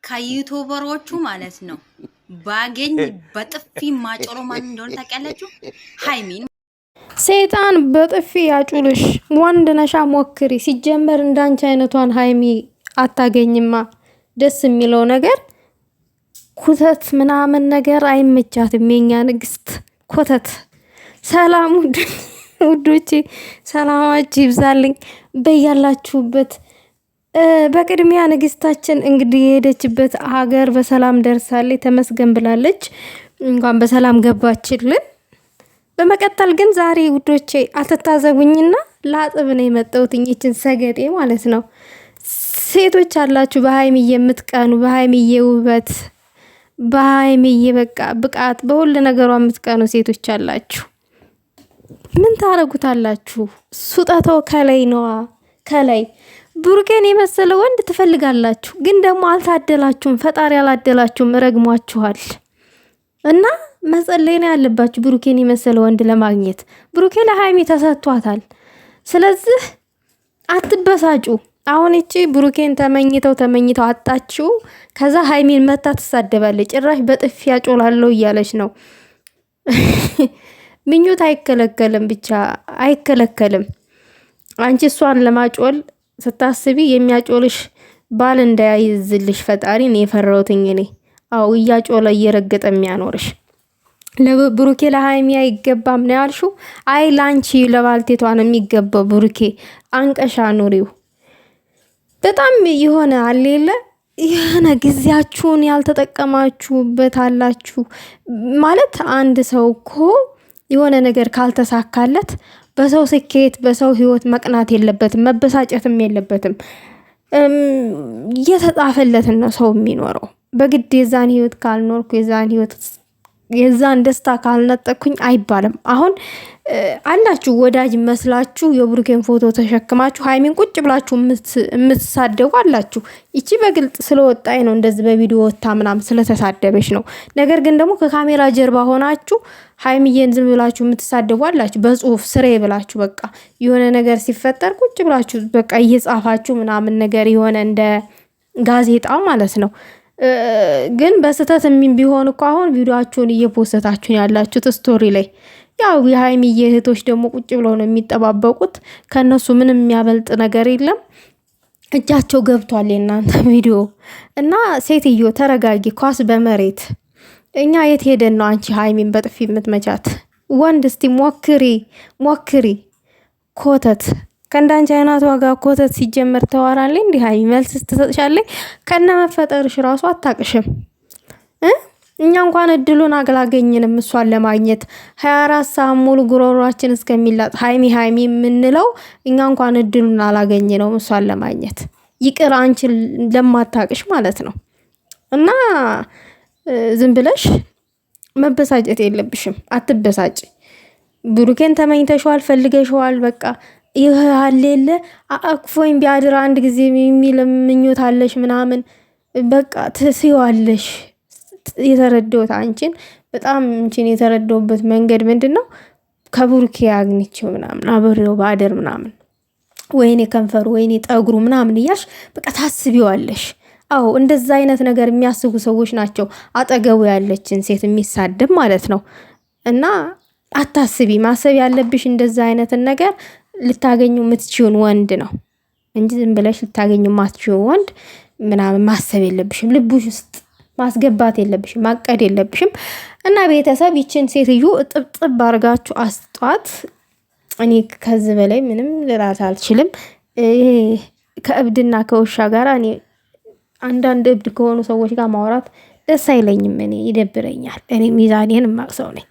ከዩቲዩበሮቹ ማለት ነው ባገኝ በጥፊ ማጮሮ ማን እንደሆነ ታውቃላችሁ? ሃይሚን ሰይጣን በጥፊ ያጩልሽ። ወንድ ነሻ ሞክሪ። ሲጀመር እንዳንቺ አይነቷን ሃይሚ አታገኝማ። ደስ የሚለው ነገር ኩተት ምናምን ነገር አይመቻትም። የኛ ንግስት ኮተት። ሰላም ውዶቼ፣ ሰላማችሁ ይብዛልኝ በያላችሁበት። በቅድሚያ ንግስታችን እንግዲህ የሄደችበት ሀገር በሰላም ደርሳለች፣ ተመስገን ብላለች። እንኳን በሰላም ገባችልን። በመቀጠል ግን ዛሬ ውዶቼ አትታዘቡኝና ላጥብ ነው የመጣሁት። እቺን ሰገጤ ማለት ነው። ሴቶች አላችሁ በሃይሚዬ የምትቀኑ፣ በሃይሚዬ ውበት፣ በሃይሚዬ በቃ ብቃት፣ በሁሉ ነገሯ የምትቀኑ ሴቶች አላችሁ። ምን ታረጉታላችሁ? ሱጣታው ከላይ ነዋ። ከላይ ብሩኬን የመሰለ ወንድ ትፈልጋላችሁ፣ ግን ደግሞ አልታደላችሁም። ፈጣሪ አላደላችሁም፣ ረግሟችኋል። እና መጸለይ ነው ያለባችሁ ብሩኬን የመሰለ ወንድ ለማግኘት። ብሩኬ ለሃይሚ ተሰጥቷታል። ስለዚህ አትበሳጩ። አሁን እቺ ብሩኬን ተመኝተው አጣችሁ። ከዛ ሃይሚን መታ ትሳደባለች። ጭራሽ በጥፊ ያጮላለው እያለች ነው። ምኞት አይከለከልም፣ ብቻ አይከለከልም። አንቺ እሷን ለማጮል ስታስቢ የሚያጮልሽ ባል እንዳይዝልሽ ፈጣሪ ነው የፈራሁትኝ እኔ። አው እያጮለ እየረገጠ የሚያኖርሽ ለብሩኬ ለሃይሚ አይገባም ነው ያልሽው? አይ ላንቺ ለባልቴቷ ነው የሚገባው። ብሩኬ አንቀሻ ኑሪው። በጣም የሆነ አለለ የሆነ ጊዜያችሁን ያልተጠቀማችሁበት አላችሁ ማለት። አንድ ሰው እኮ የሆነ ነገር ካልተሳካለት በሰው ስኬት በሰው ህይወት መቅናት የለበትም፣ መበሳጨትም የለበትም። እየተጻፈለትን ነው ሰው የሚኖረው። በግድ የዛን ህይወት ካልኖርኩ የዛን ደስታ ካልነጠኩኝ አይባልም። አሁን አላችሁ ወዳጅ መስላችሁ የብሩኬን ፎቶ ተሸክማችሁ ሃይሚን ቁጭ ብላችሁ የምትሳደቡ አላችሁ። ይቺ በግልጽ ስለወጣይ ነው እንደዚህ በቪዲዮ ወጣ ምናምን ስለተሳደበች ነው። ነገር ግን ደግሞ ከካሜራ ጀርባ ሆናችሁ ሃይሚን ዝም ብላችሁ የምትሳደቡ አላችሁ። በጽሁፍ ስሬ ብላችሁ በቃ የሆነ ነገር ሲፈጠር ቁጭ ብላችሁ በቃ እየጻፋችሁ ምናምን ነገር የሆነ እንደ ጋዜጣ ማለት ነው። ግን በስተት ቢሆን እኮ አሁን ቪዲዮአችሁን እየፖስታችሁ ያላችሁት ስቶሪ ላይ። ያው የሃይሚዬ እህቶች ደግሞ ቁጭ ብለው ነው የሚጠባበቁት። ከነሱ ምንም የሚያበልጥ ነገር የለም። እጃቸው ገብቷል የናንተ ቪዲዮ። እና ሴትዮ ተረጋጊ። ኳስ በመሬት እኛ የት ሄደን ነው አንቺ ሃይሚን በጥፊ የምትመቻት? ወንድ እስቲ ሞክሪ። ኮተት ከእንዳንቺ አይናት ዋጋ ኮተት ሲጀመር ተዋራለች። እንዲህ ሃይሚ መልስ ትሰጥሻለች። ከነ መፈጠርሽ ራሱ አታቅሽም። እኛ እንኳን እድሉን አላገኘንም እሷን ለማግኘት 24 ሰዓት ሙሉ ጉሮሯችን እስከሚላጥ ሃይሚ የምንለው እኛ እንኳን እድሉን አላገኘነው እሷን ለማግኘት። ይቅር አንቺ ለማታቅሽ ማለት ነው። እና ዝም ብለሽ መበሳጨት የለብሽም። አትበሳጭ። ብሩኬን ተመኝተሽዋል፣ ፈልገሽዋል። በቃ ይህ አለለ አቅፎኝ ቢያድር አንድ ጊዜ የሚል ምኞት አለሽ ምናምን በቃ ትስይዋለሽ። የተረዳሁት አንቺን በጣም የተረዳሁበት መንገድ ምንድነው? ከብሩኬ አግኝቼው ምናምን አብሬው ባደር ምናምን ወይኔ ከንፈሩ ወይኔ ጠጉሩ ምናምን እያልሽ በቃ ታስቢዋለሽ። አዎ እንደዛ አይነት ነገር የሚያስቡ ሰዎች ናቸው አጠገቡ ያለችን ሴት የሚሳደብ ማለት ነው። እና አታስቢ። ማሰብ ያለብሽ እንደዛ አይነትን ነገር ልታገኙ የምትችውን ወንድ ነው እንጂ ዝም ብለሽ ልታገኙ የማትችውን ወንድ ምናምን ማሰብ የለብሽም። ልብሽ ውስጥ ማስገባት የለብሽም፣ ማቀድ የለብሽም። እና ቤተሰብ ይችን ሴትዮ ጥብጥብ አርጋችሁ አስጧት። እኔ ከዚህ በላይ ምንም ልላት አልችልም። ከእብድና ከውሻ ጋር እኔ አንዳንድ እብድ ከሆኑ ሰዎች ጋር ማውራት ደስ አይለኝም። እኔ ይደብረኛል። እኔ ሚዛኔን ማቅሰው ነኝ።